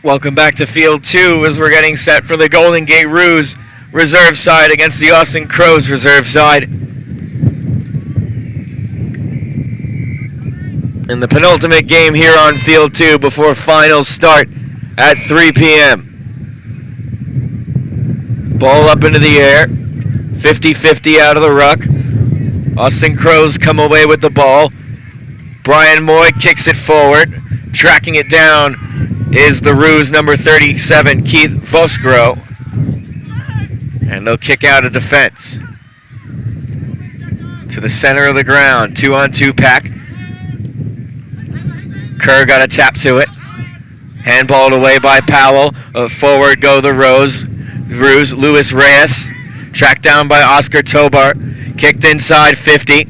Welcome back to Field 2 as we're getting set for the Golden Gate Roos reserve side against the Austin Crows reserve side. In the penultimate game here on Field 2 before finals start at 3 p.m. Ball up into the air, 50-50 out of the ruck. Austin Crows come away with the ball. Brian Moy kicks it forward. Tracking it down is the Roos number 37, Keith Vosgro. And they'll kick out of defense. To the center of the ground, 2-on-2 pack. Kerr got a tap to it. Handballed away by Powell. Forward go the Roos. Luis Reyes. Tracked down by Oscar Tobar. Kicked inside 50.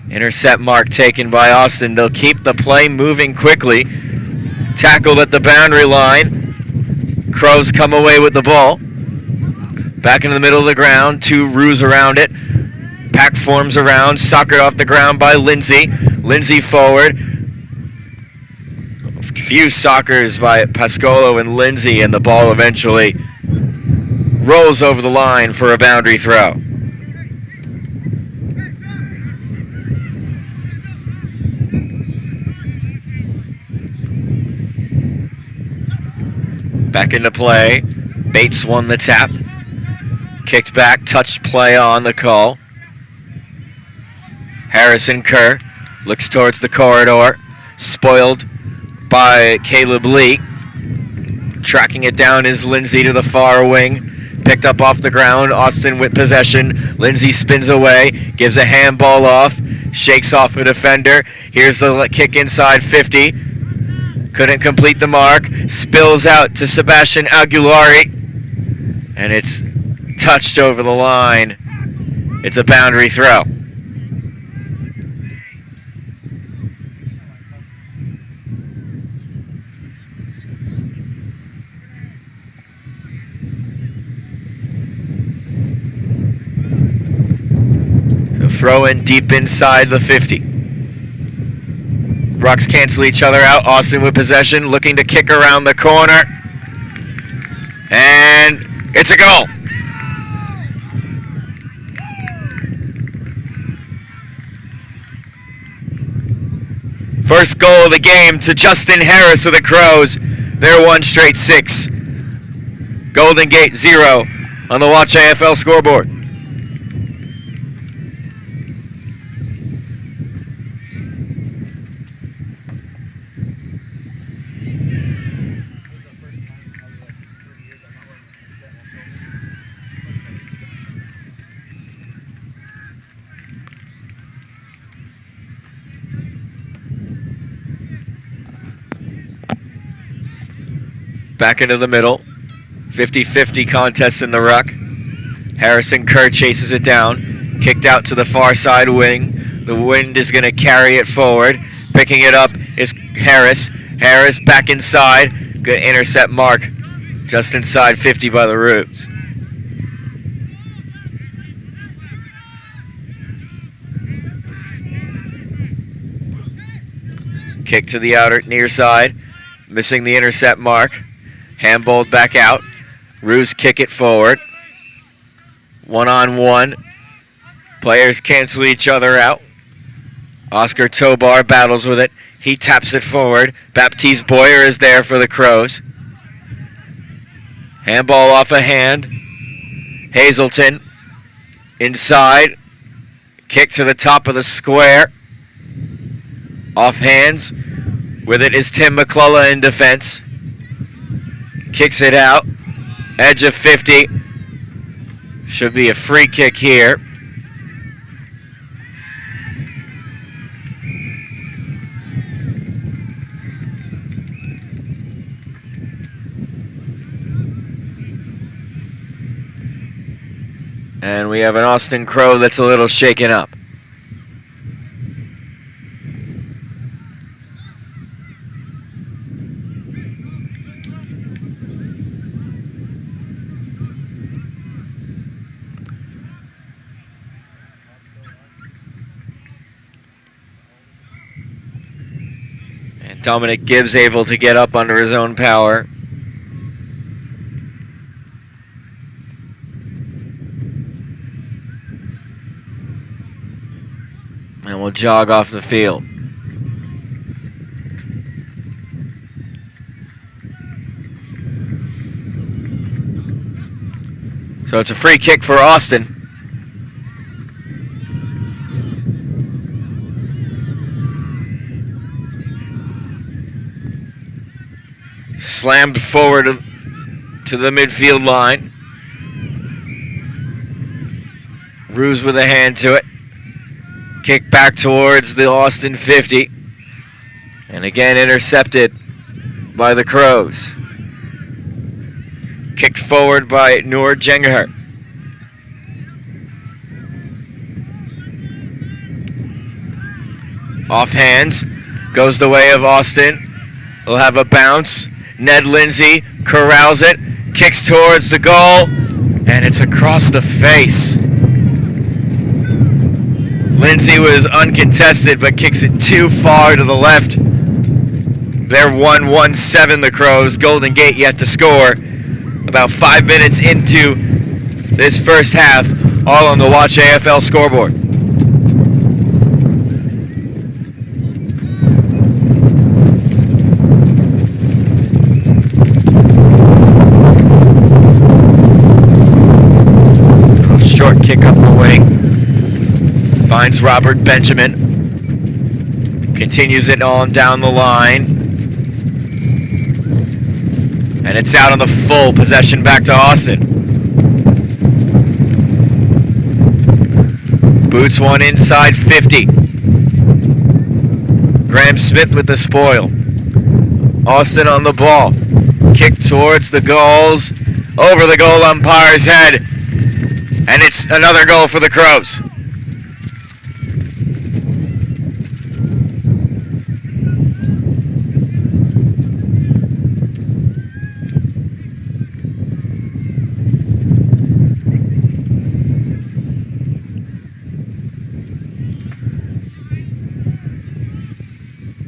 Intercept mark taken by Austin. They'll keep the play moving quickly. Tackled at the boundary line. Crows come away with the ball. Back into the middle of the ground. Two Roos around it. Pack forms around. Soccered off the ground by Lindsay. Lindsay forward. A few soccers by Pascolo and Lindsay, and the ball eventually rolls over the line for a boundary throw. Back into play. Bates won the tap. Kicked back, touched play on the call. Harrison Kerr looks towards the corridor. Spoiled by Caleb Lee. Tracking it down is Lindsay to the far wing. Picked up off the ground. Austin with possession. Lindsay spins away. Gives a handball off. Shakes off a defender. Here's the kick inside 50. Couldn't complete the mark. Spills out to Sebastian Aguilari. And it's touched over the line. It's a boundary throw. So throw in deep inside the 50. Rucks cancel each other out. Austin with possession, looking to kick around the corner. And it's a goal. First goal of the game to Justin Harris of the Crows. They're 1 straight 6. Golden Gate 0 on the Watch AFL scoreboard. Back into the middle. 50-50 contest in the ruck. Harrison Kerr chases it down. Kicked out to the far side wing. The wind is going to carry it forward. Picking it up is Harris. Harris back inside. Good intercept mark. Just inside 50 by the Roos. Kick to the outer near side. Missing the intercept mark. Handballed back out. Roos kick it forward. 1-on-1. Players cancel each other out. Oscar Tobar battles with it. He taps it forward. Baptiste Boyer is there for the Crows. Handball off a hand. Hazelton inside. Kick to the top of the square. Off hands. With it is Tim McClellan in defense. Kicks it out. Edge of 50. Should be a free kick here. And we have an Austin Crow that's a little shaken up. Dominic Gibbs able to get up under his own power. and will jog off the field. So it's a free kick for Austin. Slammed forward to the midfield line. Ruse with a hand to it. Kick back towards the Austin 50. And again intercepted by the Crows. Kicked forward by Noor Jengaher. Off hands. Goes the way of Austin. They'll have a bounce. Ned Lindsay corrals it. Kicks towards the goal. And it's across the face. Lindsay was uncontested, but kicks it too far to the left. They're 1-1-7, the Crows. Golden Gate yet to score. About 5 minutes into this first half, all on the Watch AFL scoreboard. A short kick up the wing. Finds Robert Benjamin. Continues it on down the line. And it's out on the full. Possession back to Austin. Boots one inside 50. Graham Smith with the spoil. Austin on the ball. Kick towards the goals. Over the goal umpire's head. And it's another goal for the Crows.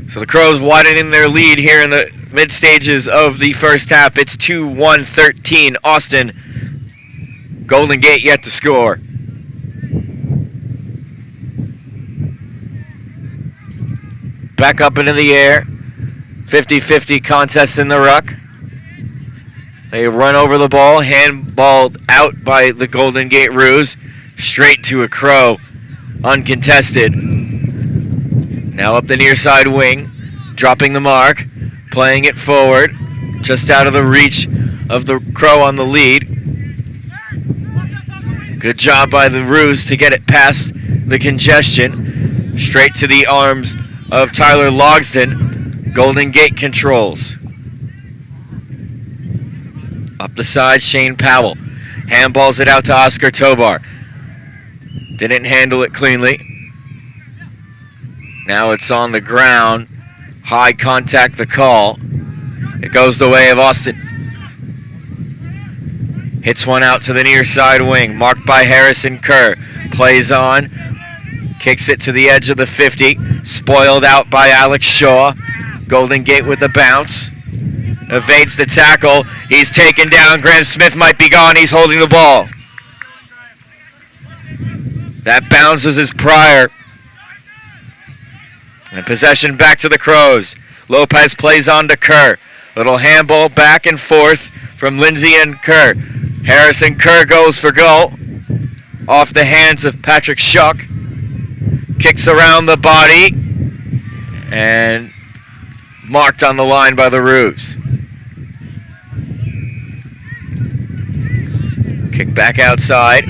So the Crows widening their lead here in the mid stages of the first half. It's 2-1-13 Austin. Golden Gate yet to score. Back up into the air. 50-50 contest in the ruck. They run over the ball. Handballed out by the Golden Gate Roos. Straight to a Crow. Uncontested. Now up the near side wing, dropping the mark, playing it forward, just out of the reach of the Crow on the lead. Good job by the Roos to get it past the congestion, straight to the arms of Tyler Logsdon. Golden Gate controls. Up the side, Shane Powell. Handballs it out to Oscar Tobar. Didn't handle it cleanly. Now it's on the ground. High contact the call. It goes the way of Austin. Hits one out to the near side wing. Marked by Harrison Kerr. Plays on. Kicks it to the edge of the 50. Spoiled out by Alex Shaw. Golden Gate with a bounce. Evades the tackle. He's taken down. Graham Smith might be gone. He's holding the ball. That bounce was his prior. And possession back to the Crows. Lopez plays on to Kerr. Little handball back and forth from Lindsay and Kerr. Harrison Kerr goes for goal. Off the hands of Patrick Shuck. Kicks around the body. And marked on the line by the Roos. Kick back outside.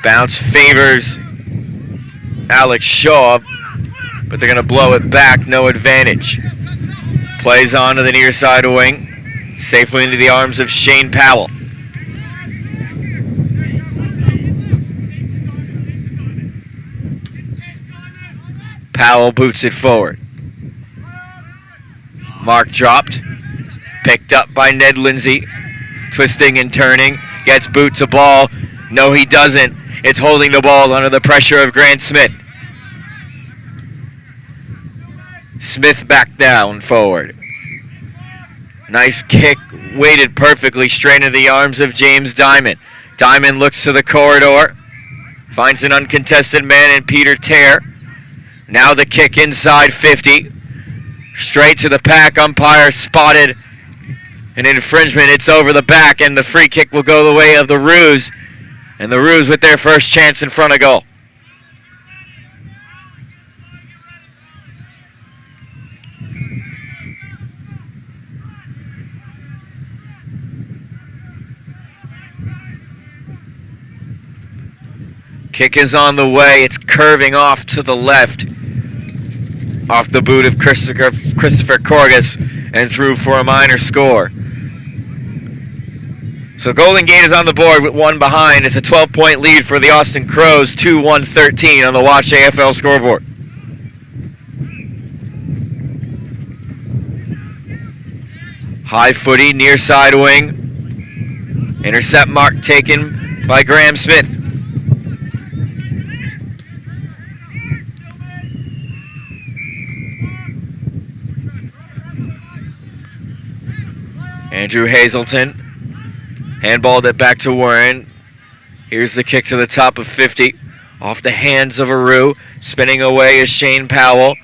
Bounce favors Alex Shaw. But they're going to blow it back, no advantage. Plays on to the near side wing. Safely into the arms of Shane Powell. Powell boots it forward. Mark dropped. Picked up by Ned Lindsay. Twisting and turning. Gets boot to ball. No, he doesn't. It's holding the ball under the pressure of Grant Smith. Smith back down forward. Nice kick, weighted perfectly straight into the arms of James Diamond. Diamond looks to the corridor, finds an uncontested man in Peter Tear. Now the kick inside 50. Straight to the pack. Umpire spotted an infringement. It's over the back, and the free kick will go the way of the Roos. And the Roos with their first chance in front of goal. Kick is on the way. It's curving off to the left. Off the boot of Christopher Corgus and through for a minor score. So Golden Gate is on the board with one behind. It's a 12-point lead for the Austin Crows, 2-1-13 on the Watch AFL scoreboard. High footy, near side wing. Intercept mark taken by Graham Smith. Andrew Hazelton handballed it back to Warren. Here's the kick to the top of 50. Off the hands of Aru. Spinning away is Shane Powell.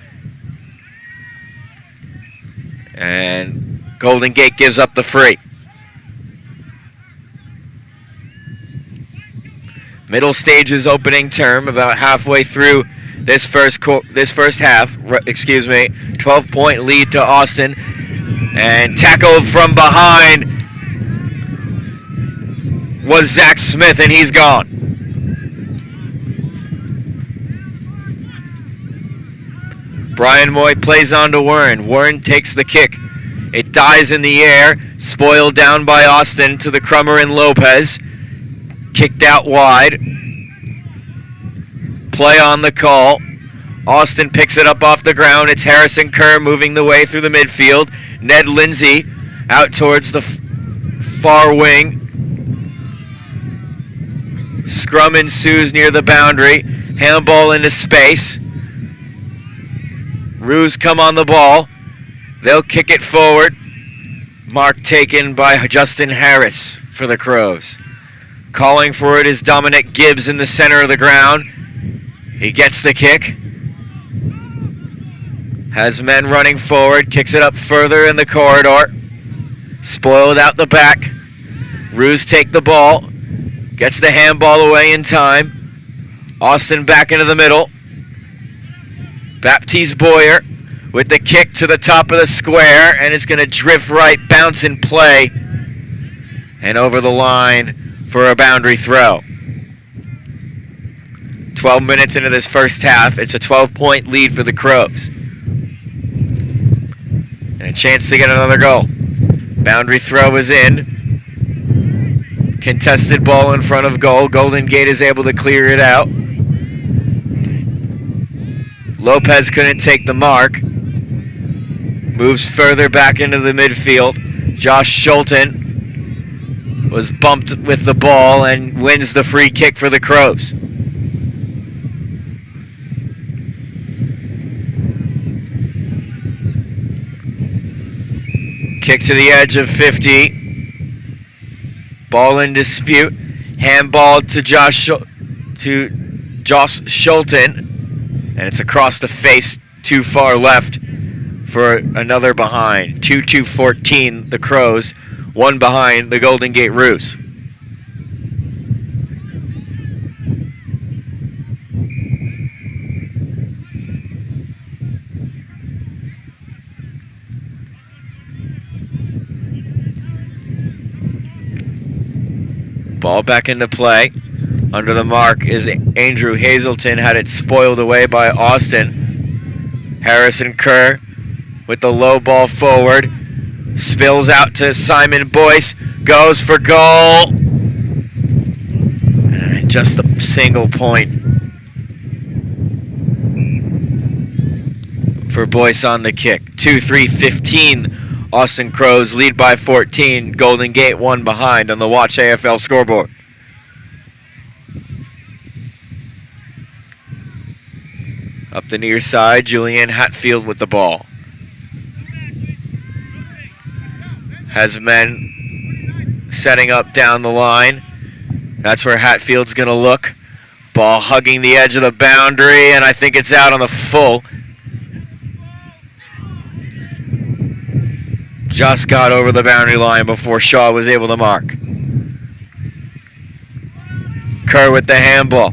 And Golden Gate gives up the free. Middle stages opening term, about halfway through this first half. 12-point lead to Austin. And tackled from behind was Zach Smith, and he's gone. Brian Moy plays on to Warren. Warren takes the kick. It dies in the air, spoiled down by Austin to the Crummer and Lopez. Kicked out wide. Play on the call. Austin picks it up off the ground. It's Harrison Kerr moving the way through the midfield. Ned Lindsay out towards the far wing. Scrum ensues near the boundary. Handball into space. Roos come on the ball. They'll kick it forward. Mark taken by Justin Harris for the Crows. Calling for it is Dominic Gibbs in the center of the ground. He gets the kick. Has men running forward, kicks it up further in the corridor. Spoiled out the back. Roos take the ball. Gets the handball away in time. Austin back into the middle. Baptiste Boyer with the kick to the top of the square, and it's going to drift right, bounce and play, and over the line for a boundary throw. 12 minutes into this first half. It's a 12-point lead for the Crows. And a chance to get another goal. Boundary throw is in. Contested ball in front of goal. Golden Gate is able to clear it out. Lopez couldn't take the mark. Moves further back into the midfield. Josh Schulten was bumped with the ball and wins the free kick for the Crows. Kick to the edge of 50. Ball in dispute. Handballed to Josh Schulten. And it's across the face, too far left for another behind. 2-2-14, the Crows. One behind the Golden Gate Roos. Ball back into play. Under the mark is Andrew Hazelton. Had it spoiled away by Austin. Harrison Kerr with the low ball forward. Spills out to Simon Boyce. Goes for goal. And just a single point for Boyce on the kick. 2-3-15. Austin Crows lead by 14. Golden Gate one behind on the Watch AFL scoreboard. Up the near side, Julianne Hatfield with the ball. Has men setting up down the line. That's where Hatfield's going to look. Ball hugging the edge of the boundary, and I think it's out on the full. Just got over the boundary line before Shaw was able to mark. Kerr with the handball.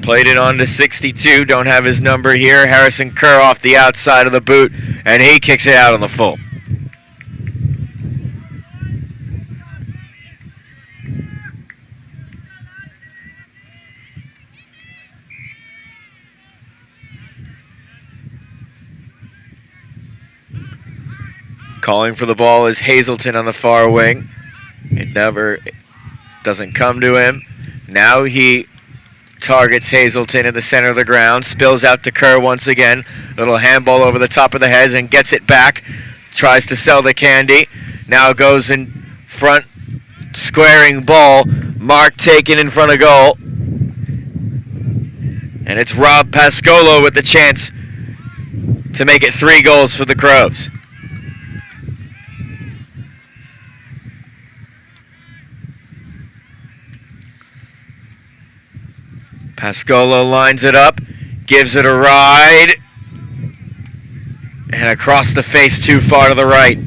Played it on to 62. Don't have his number here. Harrison Kerr off the outside of the boot, and he kicks it out on the full. Calling for the ball is Hazelton on the far wing. It doesn't come to him. Now he targets Hazelton in the center of the ground. Spills out to Kerr once again. Little handball over the top of the heads and gets it back. Tries to sell the candy. Now goes in front. Squaring ball. Mark taken in front of goal. And it's Rob Pascolo with the chance to make it 3 goals for the Crows. Pascolo lines it up, gives it a ride, and across the face too far to the right.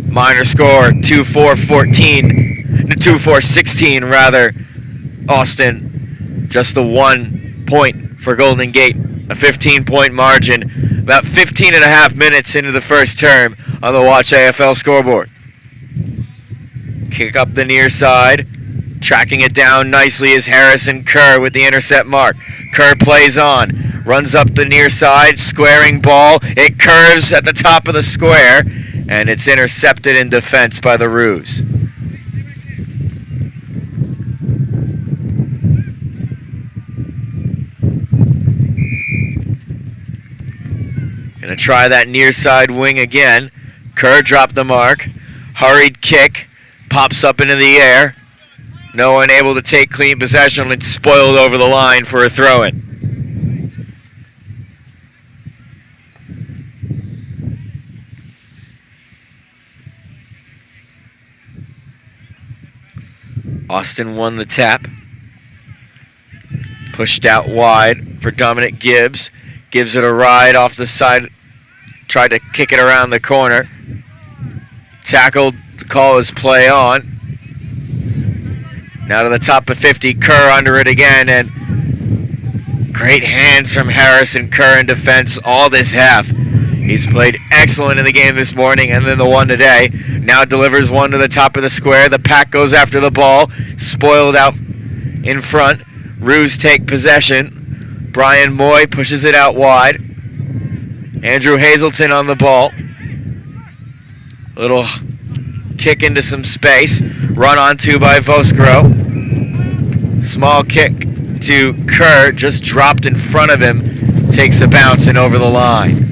Minor score, 2-4-14, 2-4-16 rather. Austin, just the 1 point for Golden Gate, a 15-point margin. About 15 and a half minutes into the first term on the Watch AFL scoreboard. Kick up the near side. Tracking it down nicely is Harrison Kerr with the intercept mark. Kerr plays on, runs up the near side, squaring ball. It curves at the top of the square, and it's intercepted in defense by the Roos. Gonna try that near side wing again. Kerr dropped the mark. Hurried kick, pops up into the air. No one able to take clean possession. It's spoiled over the line for a throw-in. Austin won the tap. Pushed out wide for Dominic Gibbs. Gives it a ride off the side. Tried to kick it around the corner. Tackled. The call is play on. Now to the top of 50, Kerr under it again, and great hands from Harrison Kerr in defense all this half. He's played excellent in the game this morning and then the one today. Now delivers one to the top of the square. The pack goes after the ball, spoiled out in front. Roos take possession. Brian Moy pushes it out wide. Andrew Hazelton on the ball. Little kick into some space. Run onto by Voskro. Small kick to Kerr. Just dropped in front of him. Takes a bounce and over the line.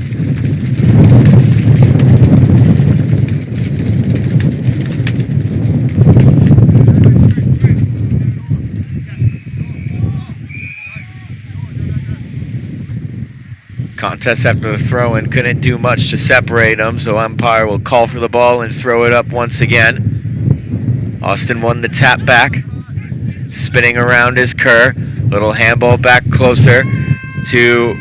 Contest after the throw-in couldn't do much to separate them, so umpire will call for the ball and throw it up once again. Austin won the tap back. Spinning around is Kerr. Little handball back closer to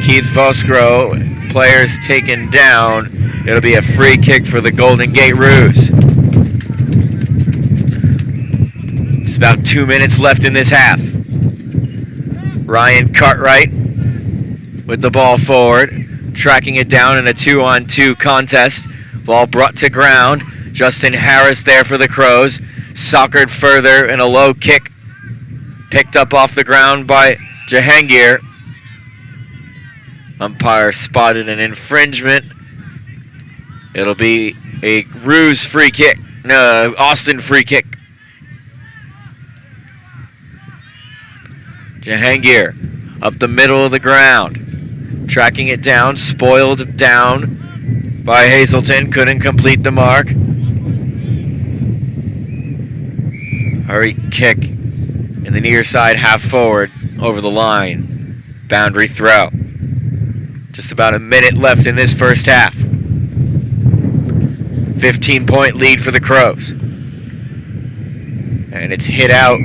Keith Voskro. Players taken down. It'll be a free kick for the Golden Gate Roos. It's about 2 minutes left in this half. Ryan Cartwright with the ball forward, tracking it down in a 2-on-2 contest. Ball brought to ground. Justin Harris there for the Crows. Soccered further in a low kick. Picked up off the ground by Jahangir. Umpire spotted an infringement. It'll be a Roos free kick. No, Austin free kick. Jahangir up the middle of the ground. Tracking it down, spoiled down by Hazelton. Couldn't complete the mark. Hurry kick in the near side, half forward, over the line. Boundary throw. Just about a minute left in this first half. 15-point lead for the Crows. And it's hit out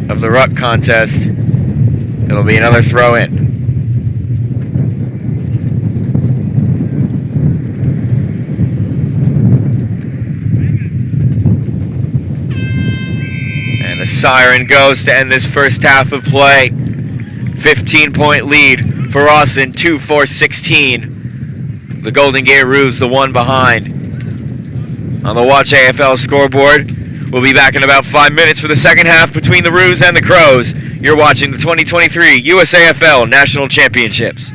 of the ruck contest. It'll be another throw in. And the siren goes to end this first half of play. 15-point lead for Austin, 2-4-16. The Golden Gate Roos, the one behind. On the Watch AFL scoreboard, we'll be back in about 5 minutes for the second half between the Roos and the Crows. You're watching the 2023 USAFL National Championships.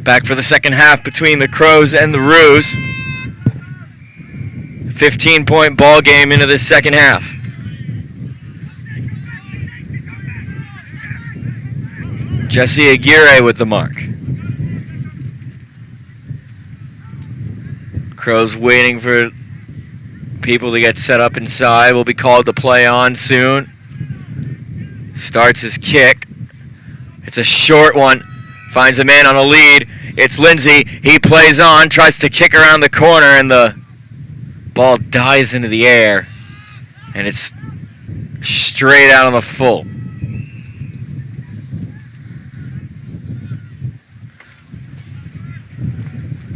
Back for the second half between the Crows and the Roos. 15-point ball game into this second half. Jesse Aguirre with the mark. Crows waiting for people to get set up inside. Will be called to play on soon. Starts his kick. It's a short one. Finds a man on a lead. It's Lindsay. He plays on, tries to kick around the corner, and the Ball dies into the air, and it's straight out on the full.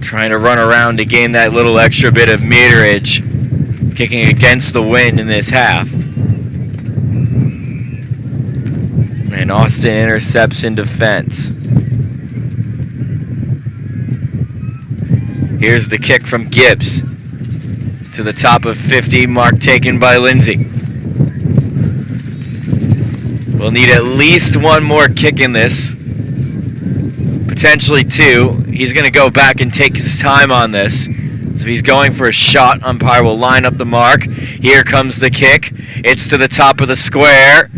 Trying to run around to gain that little extra bit of meterage, kicking against the wind in this half. And Austin intercepts in defense. Here's the kick from Gibbs to the top of 50, mark taken by Lindsay. We'll need at least one more kick in this, potentially two. He's going to go back and take his time on this. So if he's going for a shot, umpire will line up the mark. Here comes the kick. It's to the top of the square.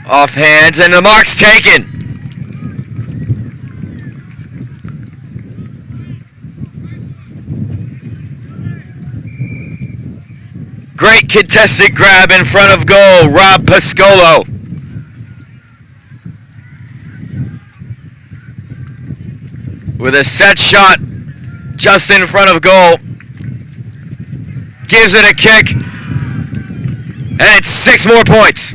Off hands, and the mark's taken. Great contested grab in front of goal, Rob Pascolo. With a set shot just in front of goal. Gives it a kick, and it's 6 more points.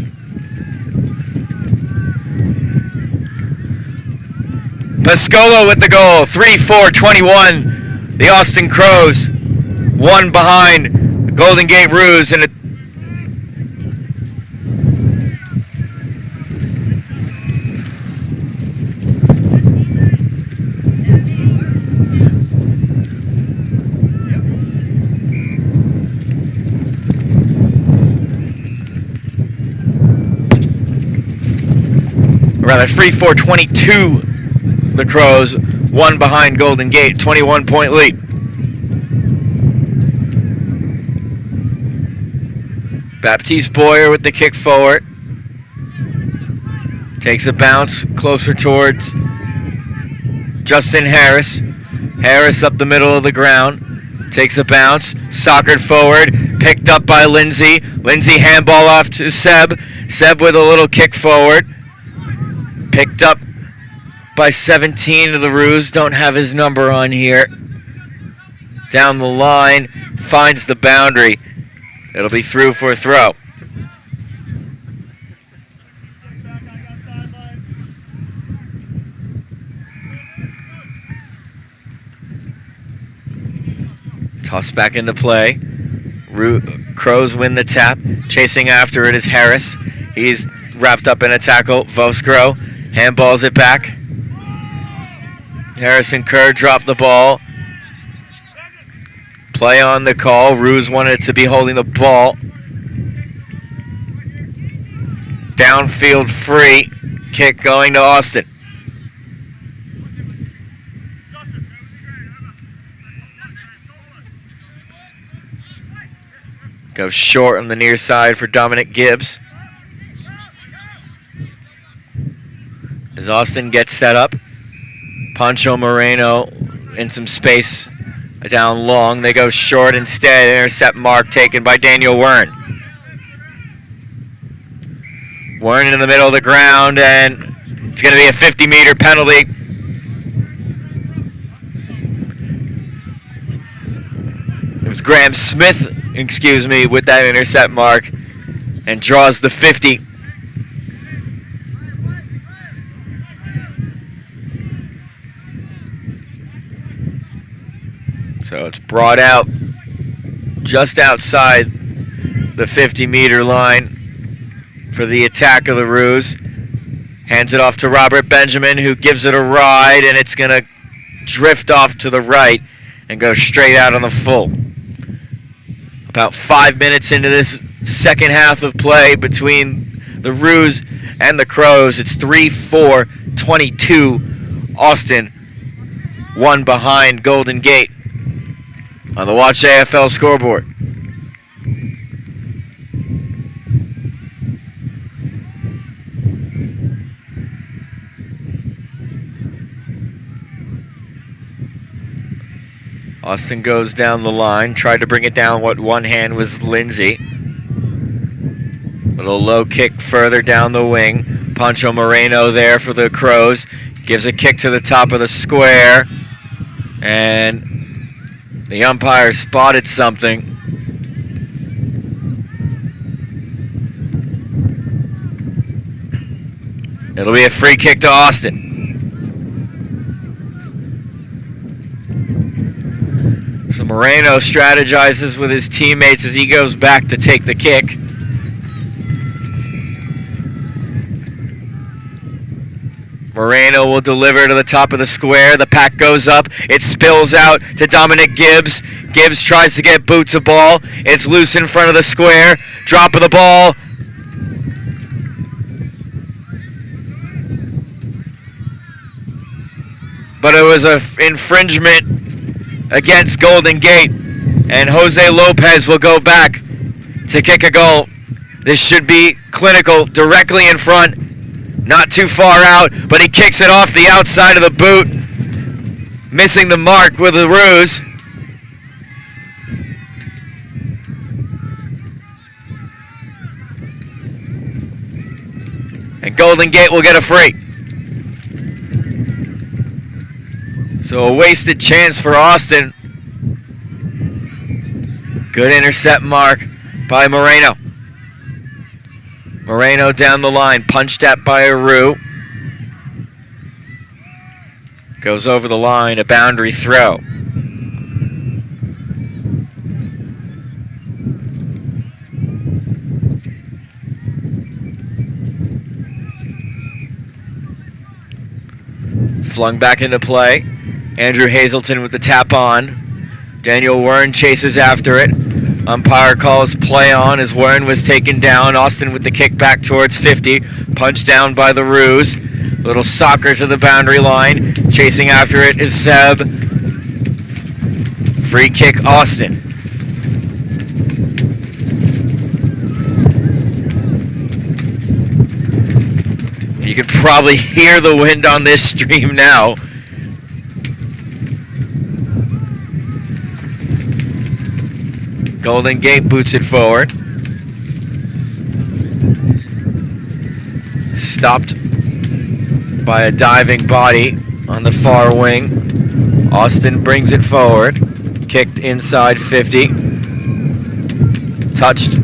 Pascolo with the goal, 3-4-21. The Austin Crows, 1 behind Golden Gate Roos, and rather 3-4-22. The Crows, 1 behind Golden Gate, 21-point lead. Baptiste Boyer with the kick forward. Takes a bounce closer towards Justin Harris. Harris up the middle of the ground. Takes a bounce, soccered forward, picked up by Lindsay. Lindsay handball off to Seb. Seb with a little kick forward. Picked up by 17 of the Roos. Don't have his number on here. Down the line, finds the boundary. It'll be through for a throw. Toss back into play. Crows win the tap. Chasing after it is Harris. He's wrapped up in a tackle. Voskro handballs it back. Harrison Kerr dropped the ball. Play on the call. Roos wanted to be holding the ball. Downfield free. Kick going to Austin. Goes short on the near side for Dominic Gibbs. As Austin gets set up. Pancho Moreno in some space down long. They go short instead. Intercept mark taken by Daniel Wern. Wern in the middle of the ground, and it's going to be a 50-meter penalty. It was Graham Smith, with that intercept mark, and draws the 50. So it's brought out just outside the 50-meter line for the attack of the Roos. Hands it off to Robert Benjamin, who gives it a ride, and it's going to drift off to the right and go straight out on the full. About 5 minutes into this second half of play between the Roos and the Crows. It's 3-4-22 Austin, 1 behind Golden Gate on the Watch AFL scoreboard. Austin goes down the line, tried to bring it down with one hand was Lindsay. Little low kick further down the wing. Pancho Moreno there for the Crows. Gives a kick to the top of the square. And the umpire spotted something. It'll be a free kick to Austin. So Moreno strategizes with his teammates as he goes back to take the kick. Moreno will deliver to the top of the square. The pack goes up. It spills out to Dominic Gibbs. Gibbs tries to get Boots a ball. It's loose in front of the square. Drop of the ball. But it was an infringement against Golden Gate. And Jose Lopez will go back to kick a goal. This should be clinical, directly in front. Not too far out, but he kicks it off the outside of the boot, missing the mark with a ruse. And Golden Gate will get a free. So a wasted chance for Austin. Good intercept mark by Moreno. Moreno down the line, punched at by Aru. Goes over the line, a boundary throw. Flung back into play. Andrew Hazelton with the tap on. Daniel Wern chases after it. Umpire calls play on as Wern was taken down. Austin with the kick back towards 50. Punched down by the ruse. Little soccer to the boundary line. Chasing after it is Seb. Free kick Austin. You can probably hear the wind on this stream now. Golden Gate boots it forward. Stopped by a diving body on the far wing. Austin brings it forward. Kicked inside 50. Touched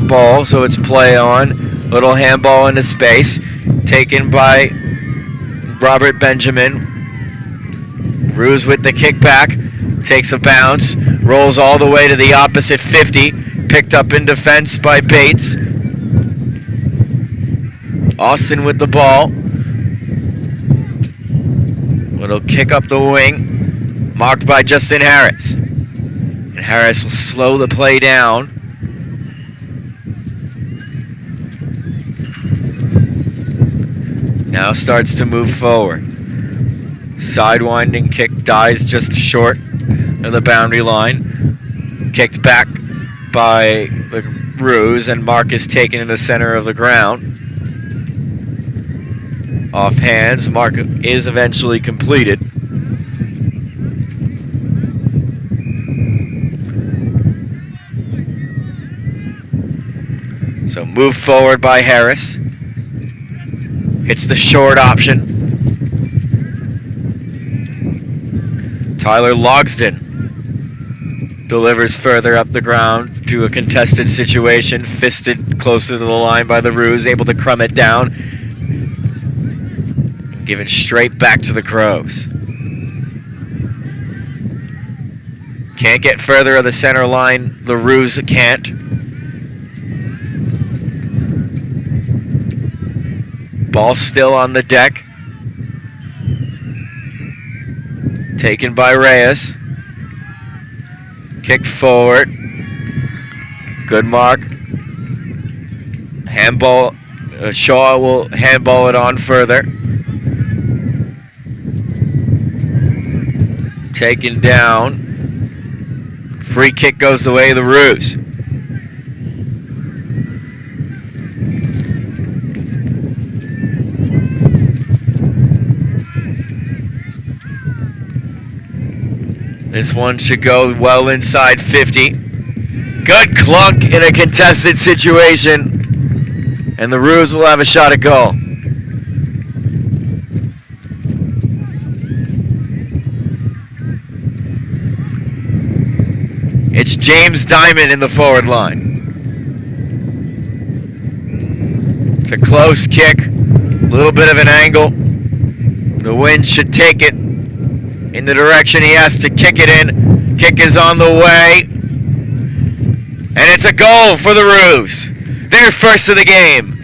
ball, so it's play on. Little handball into space. Taken by Robert Benjamin. Ruse with the kickback. Takes a bounce. Rolls all the way to the opposite 50. Picked up in defense by Bates. Austin with the ball. Little kick up the wing. Marked by Justin Harris. And Harris will slow the play down. Now starts to move forward. Sidewinding kick dies just short of the boundary line. Kicked back by the Ruse, and Mark is taken in the center of the ground. Off hands, Mark is eventually completed. So move forward by Harris. Hits the short option. Tyler Logsdon delivers further up the ground to a contested situation, fisted closer to the line by the Ruse, able to crumb it down. And given straight back to the Crows. Can't get further of the center line, the Ruse can't. Ball still on the deck. Taken by Reyes. Kicked forward. Good mark. Handball. Shaw will handball it on further. Taken down. Free kick goes the way of the Ruse. This one should go well inside 50. Good clunk in a contested situation. And the Ruse will have a shot at goal. It's James Diamond in the forward line. It's a close kick. little bit of an angle. The wind should take it in the direction he has to kick it in. Kick is on the way. And it's a goal for the Roos. Their first of the game.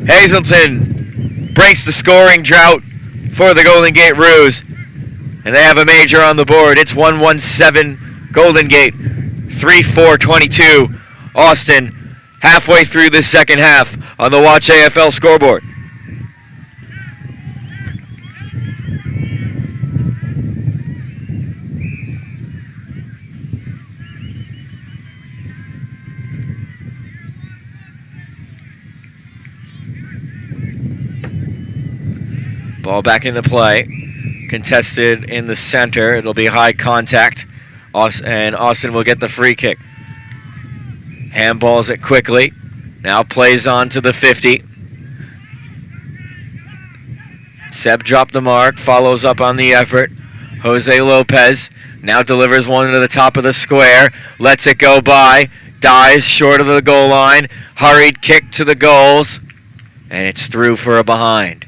Hazelton breaks the scoring drought for the Golden Gate Roos. And they have a major on the board. It's 1-1-7 Golden Gate. 3-4-22 Austin. Halfway through the second half on the Watch AFL scoreboard. Ball back into play. Contested in the center. It'll be high contact. And Austin will get the free kick. Handballs it quickly. Now plays on to the 50. Seb dropped the mark. Follows up on the effort. Jose Lopez now delivers one to the top of the square. Lets it go by. Dies short of the goal line. Hurried kick to the goals. And it's through for a behind.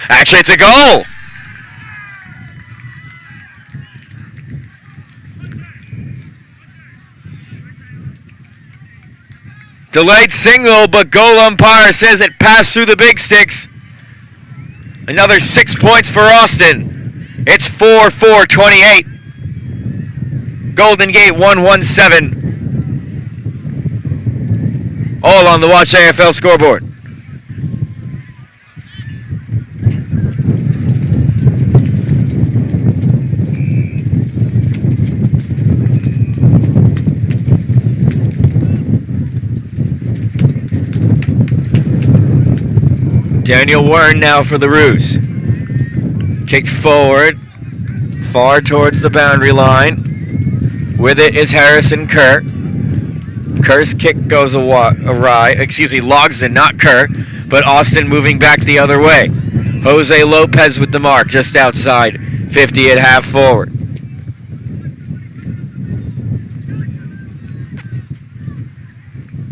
Actually, it's a goal! Delayed signal, but goal umpire says it passed through the big sticks. Another 6 points for Austin. It's 4-4-28. Golden Gate 1-1-7. All on the Watch AFL scoreboard. Daniel Wern now for the Roos. Kicked forward, far towards the boundary line. With it is Harrison Kerr. Kerr's kick goes awry. Logs in, not Kerr, but Austin moving back the other way. Jose Lopez with the mark just outside 50 at half forward.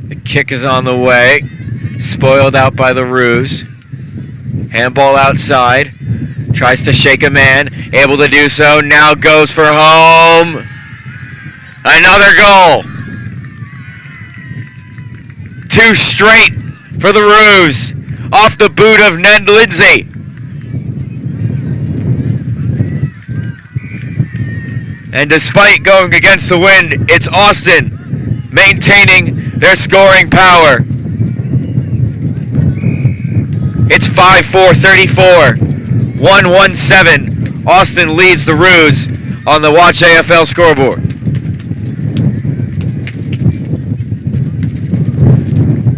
The kick is on the way. Spoiled out by the Roos. Handball outside. Tries to shake a man. Able to do so. Now goes for home. Another goal. 2 straight for the Roos. Off the boot of Ned Lindsay. And despite going against the wind, it's Austin maintaining their scoring power. It's 5-4-34. 1-1-7. Austin leads the Roos on the Watch AFL scoreboard.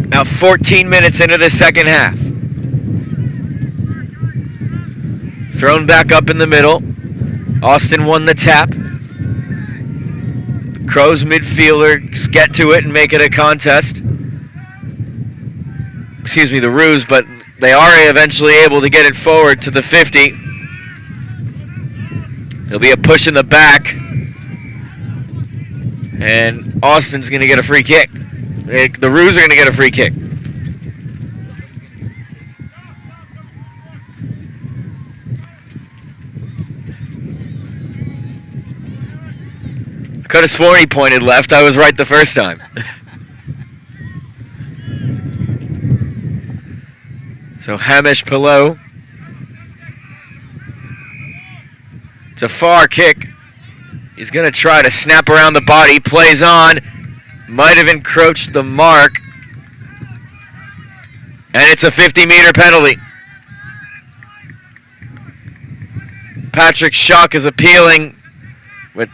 Now 14 minutes into the second half. Thrown back up in the middle. Austin won the tap. The Crows midfielders get to it and make it a contest. The Roos, but they are eventually able to get it forward to the 50. There'll be a push in the back. And Austin's going to get a free kick. The Roos are going to get a free kick. Could have sworn he pointed left. I was right the first time. So Hamish Pillow. It's a far kick. He's going to try to snap around the body. Plays on. Might have encroached the mark. And it's a 50-meter penalty. Patrick Schock is appealing, but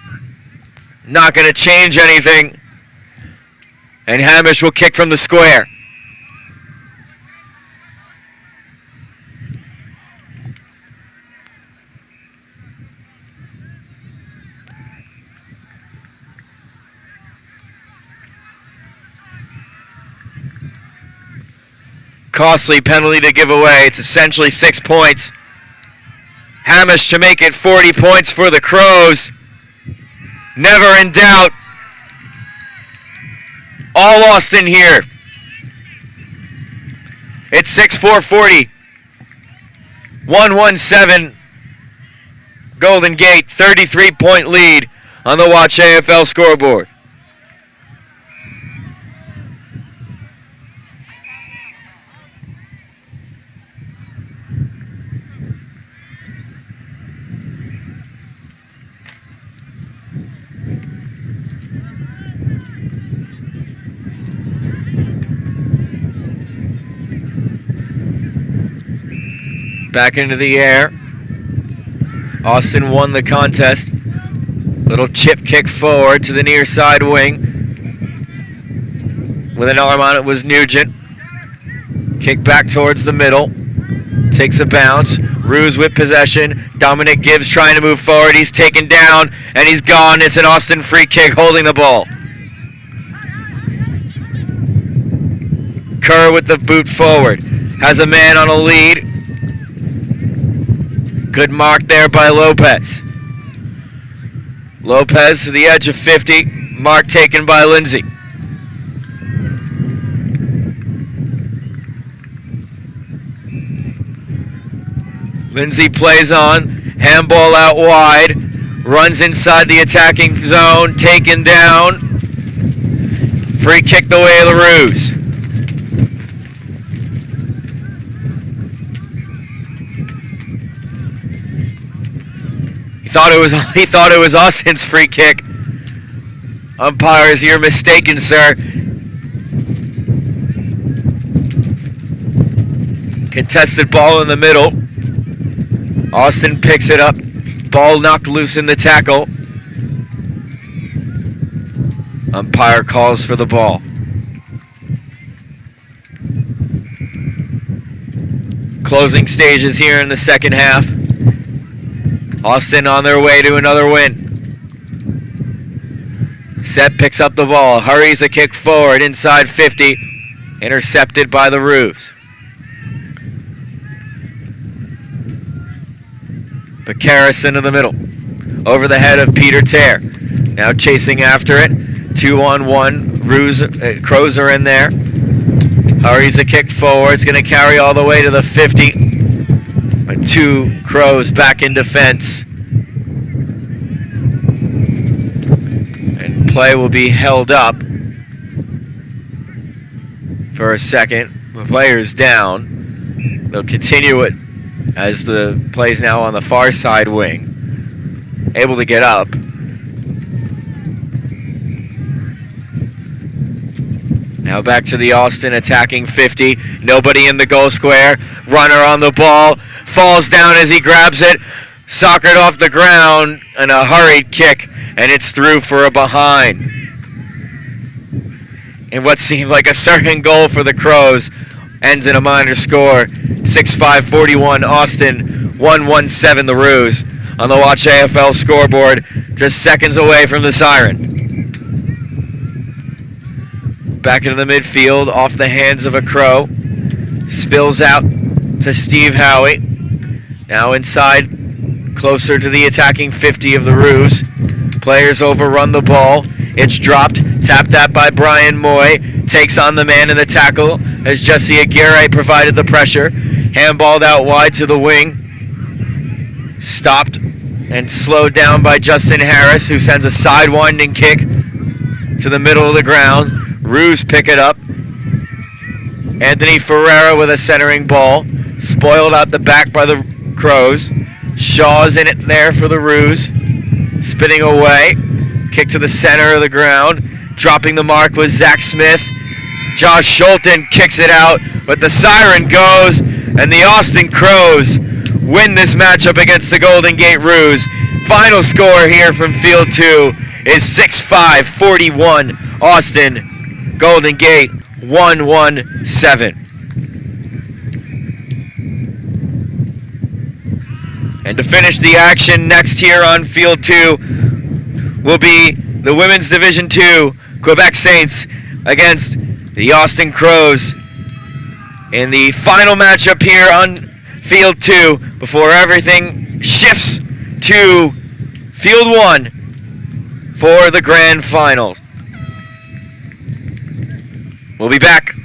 not going to change anything. And Hamish will kick from the square. Costly penalty to give away. It's essentially 6 points. Hamish to make it 40 points for the Crows. Never in doubt. All Austin here. It's 6-4-40. 1-1-7. Golden Gate, 33-point lead on the Watch AFL scoreboard. Back into the air. Austin won the contest. Little chip kick forward to the near side wing. With an arm on it was Nugent. Kick back towards the middle. Takes a bounce. Ruse with possession. Dominic Gibbs trying to move forward. He's taken down and he's gone. It's an Austin free kick holding the ball. Kerr with the boot forward. Has a man on a lead. Good mark there by Lopez. Lopez to the edge of 50. Mark taken by Lindsay. Lindsay plays on. Handball out wide. Runs inside the attacking zone. Taken down. Free kick the way of the Roos. He thought it was Austin's free kick. Umpires, you're mistaken, sir. Contested ball in the middle. Austin picks it up. Ball knocked loose in the tackle. Umpire calls for the ball. Closing stages here in the second half. Austin on their way to another win. Seth picks up the ball, hurries a kick forward inside 50, intercepted by the Roos. Bakaris into the middle, over the head of Peter Tear. Now chasing after it, 2-on-1. Roos, Crows are in there. Hurries a kick forward, it's going to carry all the way to the 50. But two Crows back in defense. And play will be held up for a second. The player's down. They'll continue it as the play's now on the far side wing. Able to get up. Now back to the Austin attacking 50. Nobody in the goal square. Runner on the ball. Falls down as he grabs it. Soccered off the ground and a hurried kick. And it's through for a behind. And what seemed like a certain goal for the Crows ends in a minor score. 6-5-41 Austin. 1-1-7 the Roos. On the Watch AFL scoreboard. Just seconds away from the siren. Back into the midfield, off the hands of a Crow. Spills out to Steve Howie. Now inside, closer to the attacking 50 of the Roos. Players overrun the ball. It's dropped, tapped at by Brian Moy. Takes on the man in the tackle as Jesse Aguirre provided the pressure. Handballed out wide to the wing. Stopped and slowed down by Justin Harris, who sends a sidewinding kick to the middle of the ground. Roos pick it up. Anthony Ferreira with a centering ball. Spoiled out the back by the Crows. Shaw's in it there for the Roos. Spinning away. Kick to the center of the ground. Dropping the mark was Zach Smith. Josh Schulten kicks it out, but the siren goes, and the Austin Crows win this matchup against the Golden Gate Roos. Final score here from Field 2 is 6-5-41 Austin. Golden Gate 1-1-7. And to finish the action next here on Field 2 will be the Women's Division 2 Quebec Saints against the Austin Crows in the final matchup here on Field 2 before everything shifts to Field 1 for the grand final. We'll be back.